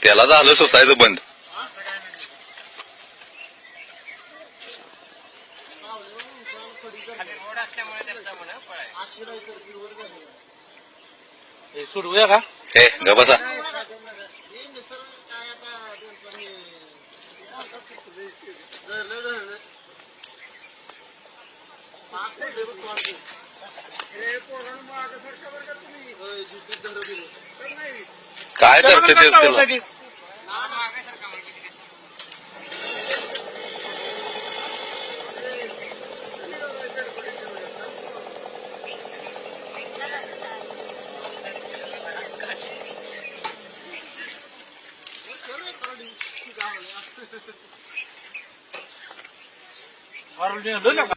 त्याला झालं सोसायचं बंद. सोडूया का? हे ग बसा. काय करते ते त्याला? और